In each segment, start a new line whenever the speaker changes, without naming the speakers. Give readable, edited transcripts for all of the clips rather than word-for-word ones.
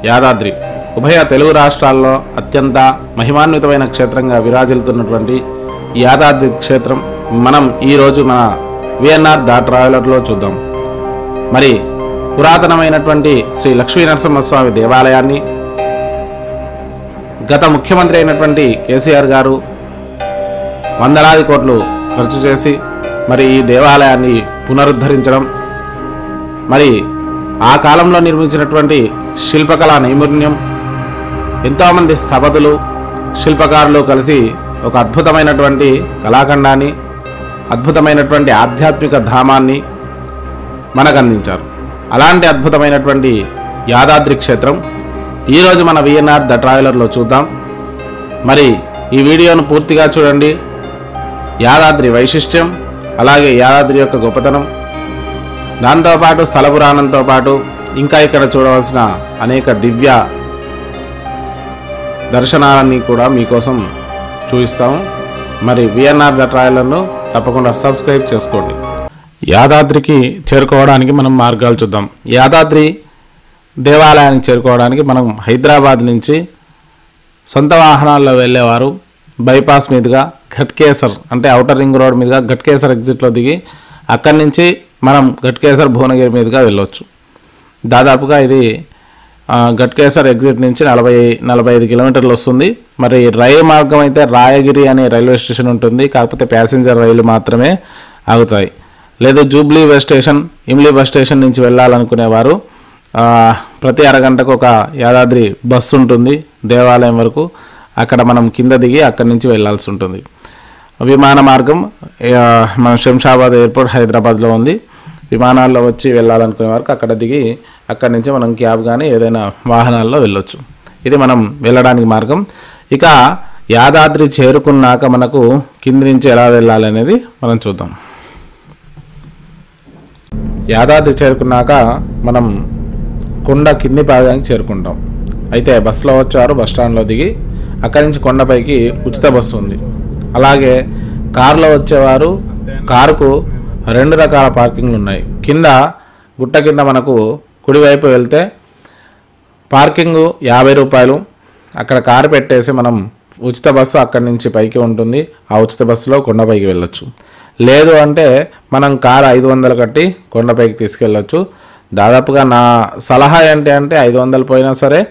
యాదాద్రి ఉభయ తెలుగు రాష్ట్రాల్లో అత్యంత మహిమాన్వితమైన క్షేత్రంగా విరాజిల్లుతున్నటువంటి యాదాద్రి క్షేత్రం మనం ఈరోజు మన విఎన్ఆర్ ద ట్రావెలర్లో చూద్దాం. మరి పురాతనమైనటువంటి శ్రీ లక్ష్మీ నరసింహస్వామి దేవాలయాన్ని గత ముఖ్యమంత్రి అయినటువంటి కేసీఆర్ గారు వందలాది కోట్లు ఖర్చు చేసి మరి ఈ దేవాలయాన్ని పునరుద్ధరించడం, మరి ఆ కాలంలో నిర్మించినటువంటి శిల్పకళా నైపుణ్యం, ఎంతోమంది స్థపతులు శిల్పకారులు కలిసి ఒక అద్భుతమైనటువంటి కళాఖండాన్ని, అద్భుతమైనటువంటి ఆధ్యాత్మిక ధామాన్ని మనకు అందించారు. అలాంటి అద్భుతమైనటువంటి యాదాద్రి క్షేత్రం ఈరోజు మన విఎన్ఆర్ ద ట్రావెలర్లో చూద్దాం. మరి ఈ వీడియోను పూర్తిగా చూడండి. యాదాద్రి వైశిష్ట్యం, అలాగే యాదాద్రి యొక్క గొప్పతనం, దాంతోపాటు స్థల పురాణంతో పాటు ఇంకా ఇక్కడ చూడవలసిన అనేక దివ్య దర్శనాలన్నీ కూడా మీకోసం చూపిస్తాము. మరి విఎన్ఆర్ ద ట్రావెలర్ను తప్పకుండా సబ్స్క్రైబ్ చేసుకోండి. యాదాద్రికి చేరుకోవడానికి మనం మార్గాలు చూద్దాం. యాదాద్రి దేవాలయానికి చేరుకోవడానికి మనం హైదరాబాద్ నుంచి సొంత వాహనాల్లో వెళ్ళేవారు బైపాస్ మీదుగా ఘట్కేసర్ అంటే ఔటర్ రింగ్ రోడ్ మీదుగా ఘట్కేసర్ ఎగ్జిట్లో దిగి అక్కడి నుంచి మనం ఘట్కేసర్ భువనగిరి మీదుగా వెళ్ళొచ్చు. దాదాపుగా ఇది ఘట్కేసర్ ఎగ్జిట్ నుంచి 40-45 కిలోమీటర్లు వస్తుంది. మరి రైలు మార్గం అయితే రాయగిరి అనే రైల్వే స్టేషన్ ఉంటుంది, కాకపోతే ప్యాసింజర్ రైలు మాత్రమే ఆగుతాయి. లేదు Jubilee bus station, imli bus station నుంచి వెళ్ళాలనుకునేవారు ప్రతి అరగంటకు ఒక యాదాద్రి బస్సు ఉంటుంది దేవాలయం వరకు. అక్కడ మనం కింద దిగి అక్కడి నుంచి వెళ్ళాల్సి ఉంటుంది. విమాన మార్గం మన శంషాబాద్ ఎయిర్పోర్ట్ హైదరాబాద్లో ఉంది. విమానాల్లో వచ్చి వెళ్ళాలనుకునే వరకు అక్కడ దిగి అక్కడి నుంచి మనం క్యాబ్ కానీ ఏదైనా వాహనాల్లో వెళ్ళొచ్చు. ఇది మనం వెళ్ళడానికి మార్గం. ఇక యాదాద్రి చేరుకున్నాక మనకు కింది నుంచి ఎలా వెళ్ళాలి అనేది మనం చూద్దాం. యాదాద్రి చేరుకున్నాక మనం కొండ కింది భాగానికి చేరుకుంటాం. అయితే బస్సులో వచ్చేవారు బస్ స్టాండ్లో దిగి అక్కడి నుంచి కొండపైకి ఉచిత బస్సు ఉంది. అలాగే కారులో వచ్చేవారు కారుకు 2 రకాల పార్కింగ్లు ఉన్నాయి. కింద గుట్ట కింద మనకు కుడివైపు వెళ్తే పార్కింగు 50 రూపాయలు. అక్కడ కారు పెట్టేసి మనం ఉచిత బస్సు అక్కడి నుంచి పైకి ఉంటుంది. ఆ ఉచిత బస్సులో కొండపైకి వెళ్ళొచ్చు. లేదు అంటే మనం కారు 500 కట్టి కొండపైకి తీసుకెళ్ళొచ్చు. దాదాపుగా నా సలహా ఏంటి అంటే 500 పోయినా సరే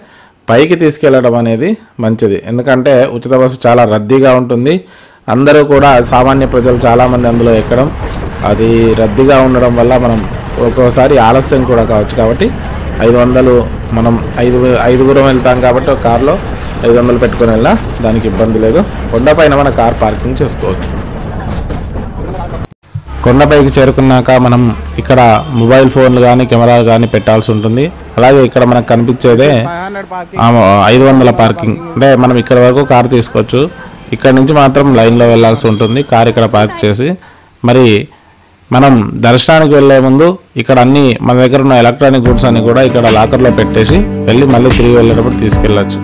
పైకి తీసుకెళ్ళడం అనేది మంచిది. ఎందుకంటే ఉచిత బస్సు చాలా రద్దీగా ఉంటుంది. అందరూ కూడా సామాన్య ప్రజలు చాలామంది అందులో ఎక్కడం, అది రద్దీగా ఉండడం వల్ల మనం ఒక్కోసారి ఆలస్యం కూడా కావచ్చు. కాబట్టి 500 మనం ఐదుగురం వెళ్తాం కాబట్టి ఒక కారులో 500 పెట్టుకొని వెళ్ళినా దానికి ఇబ్బంది లేదు. కొండపైన మన కార్ పార్కింగ్ చేసుకోవచ్చు. కొండపైకి చేరుకున్నాక మనం ఇక్కడ మొబైల్ ఫోన్లు కానీ కెమెరాలు కానీ పెట్టాల్సి ఉంటుంది. అలాగే ఇక్కడ మనకు కనిపించేదే 500 పార్కింగ్. అంటే మనం ఇక్కడ వరకు కారు తీసుకోవచ్చు. ఇక్కడ నుంచి మాత్రం లైన్లో వెళ్ళాల్సి ఉంటుంది. కారు ఇక్కడ పార్క్ చేసి మరి మనం దర్శనానికి వెళ్ళే ముందు ఇక్కడ అన్ని మన దగ్గర ఉన్న ఎలక్ట్రానిక్ గూడ్స్ అన్ని కూడా ఇక్కడ లాకర్లో పెట్టేసి వెళ్ళి మళ్ళీ తిరిగి వెళ్ళేటప్పుడు తీసుకెళ్ళచ్చు.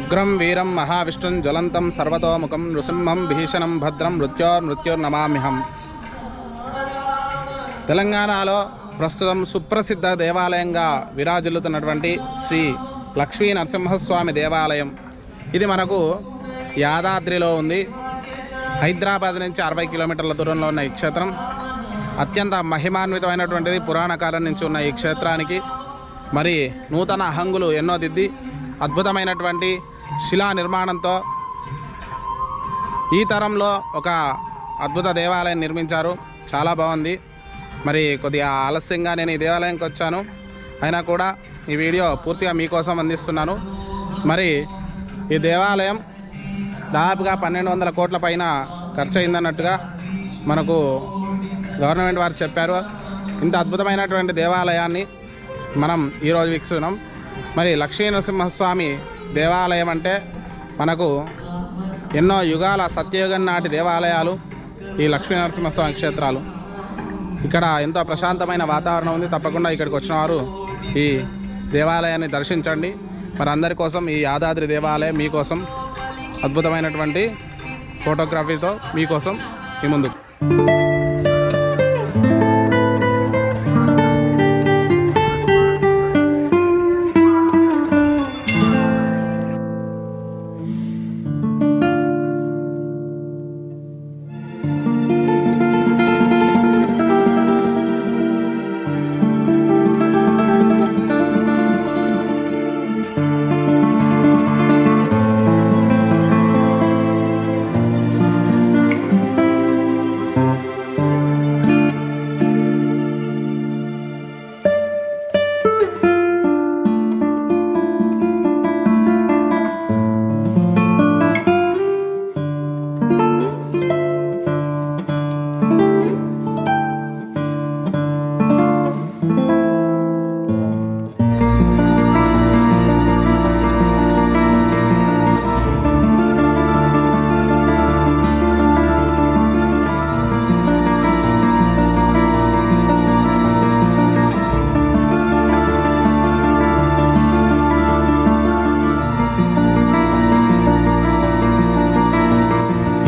ఉగ్రం వీరం మహావిష్ణుం జ్వలంతం సర్వతోముఖం నృసింహం భీషణం భద్రం మృత్యోర్నమామ్యహం. తెలంగాణలో ప్రస్తుతం సుప్రసిద్ధ దేవాలయంగా విరాజిల్లుతున్నటువంటి శ్రీ లక్ష్మీ నరసింహస్వామి దేవాలయం. ఇది మనకు యాదాద్రిలో ఉంది. హైదరాబాద్ నుంచి 60 కిలోమీటర్ల దూరంలో ఉన్న ఈ క్షేత్రం అత్యంత మహిమాన్వితమైనటువంటిది. పురాణ కాలం నుంచి ఉన్న ఈ క్షేత్రానికి మరి నూతన హంగులు ఎన్నో దిద్ది అద్భుతమైనటువంటి శిలా నిర్మాణంతో ఈ తరంలో ఒక అద్భుత దేవాలయం నిర్మించారు. చాలా బాగుంది. మరి కొద్దిగా ఆలస్యంగా నేను ఈ దేవాలయంకి వచ్చాను, అయినా కూడా ఈ వీడియో పూర్తిగా మీకోసం అందిస్తున్నాను. మరి ఈ దేవాలయం దాదాపుగా 1200 కోట్ల పైన ఖర్చు అయిందన్నట్టుగా మనకు గవర్నమెంట్ వారు చెప్పారు. ఇంత అద్భుతమైనటువంటి దేవాలయాన్ని మనం ఈరోజు వీక్షిస్తున్నాం. మరి లక్ష్మీ నరసింహస్వామి దేవాలయం అంటే మనకు ఎన్నో యుగాల సత్యయుగం నాటి దేవాలయాలు ఈ లక్ష్మీ నరసింహస్వామి క్షేత్రాలు. ఇక్కడ ఎంతో ప్రశాంతమైన వాతావరణం ఉంది. తప్పకుండా ఇక్కడికి వచ్చిన వారు ఈ దేవాలయాన్ని దర్శించండి. మరి అందరి కోసం ఈ యాదాద్రి దేవాలయం మీకోసం అద్భుతమైనటువంటి ఫోటోగ్రఫీతో మీకోసం మీ ముందుకు.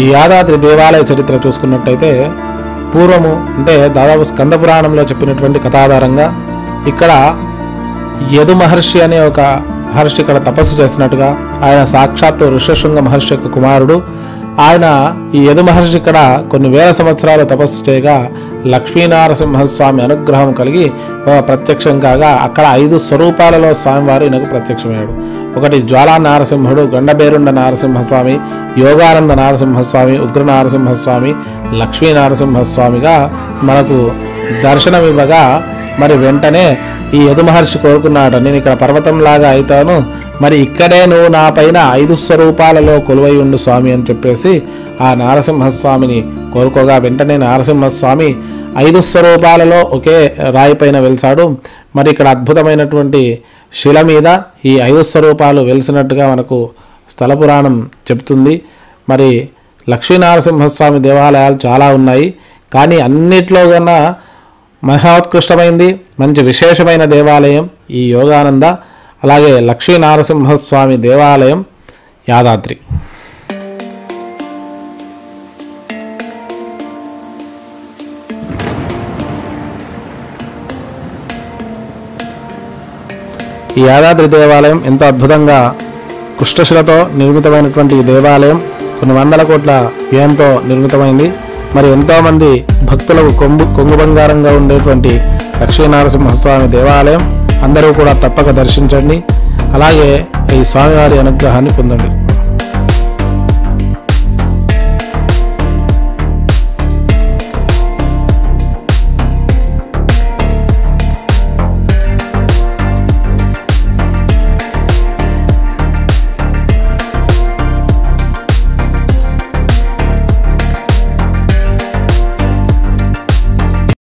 ఈ యాదాద్రి దేవాలయ చరిత్ర చూసుకున్నట్టయితే పూర్వము అంటే దాదాపు స్కంద పురాణంలో చెప్పినటువంటి కథాధారంగా ఇక్కడ యదు మహర్షి అనే ఒక మహర్షి ఇక్కడ తపస్సు చేసినట్టుగా, ఆయన సాక్షాత్తు ఋష్యశృంగ మహర్షి యొక్క కుమారుడు. ఆయన ఈ యదు మహర్షి ఇక్కడ కొన్ని వేల సంవత్సరాలు తపస్సు చేయగా లక్ష్మీనరసింహస్వామి అనుగ్రహం కలిగి ప్రత్యక్షం కాగా అక్కడ 5 స్వరూపాలలో స్వామివారు ఈయనకు ప్రత్యక్షమయ్యాడు. ఒకటి జ్వాలా నారసింహుడు, గండబేరుండ నారసింహస్వామి, యోగానంద నారసింహస్వామి, ఉగ్ర నారసింహస్వామి, లక్ష్మీ నారసింహస్వామిగా మనకు దర్శనమివ్వగా మరి వెంటనే ఈ యదు మహర్షి కోరుకున్నాడు, నేను ఇక్కడ పర్వతంలాగా అవుతాను, మరి ఇక్కడే నువ్వు నా పైన 5 స్వరూపాలలో కొలువై ఉండు స్వామి అని చెప్పేసి ఆ నారసింహస్వామిని కోరుకోగా వెంటనే నారసింహస్వామి 5 స్వరూపాలలో ఒకే రాయి పైన వెలిసాడు. మరి ఇక్కడ అద్భుతమైనటువంటి శిల మీద ఈ 5 స్వరూపాలు వెలిసినట్టుగా మనకు స్థల పురాణం చెప్తుంది. మరి లక్ష్మీనరసింహస్వామి దేవాలయాలు చాలా ఉన్నాయి, కానీ అన్నిట్లో కన్నా మహోత్కృష్టమైంది మంచి విశేషమైన దేవాలయం ఈ యోగానంద, అలాగే లక్ష్మీనరసింహస్వామి దేవాలయం యాదాద్రి. ఈ యాదాద్రి దేవాలయం ఎంతో అద్భుతంగా కృష్ణశిలతో నిర్మితమైనటువంటి ఈ దేవాలయం కొన్ని వందల కోట్ల వ్యయంతో నిర్మితమైంది. మరి ఎంతోమంది భక్తులకు కొంగు బంగారంగా ఉండేటువంటి లక్ష్మీనరసింహస్వామి దేవాలయం అందరూ కూడా తప్పక దర్శించండి. అలాగే ఈ స్వామివారి అనుగ్రహాన్ని పొందండి.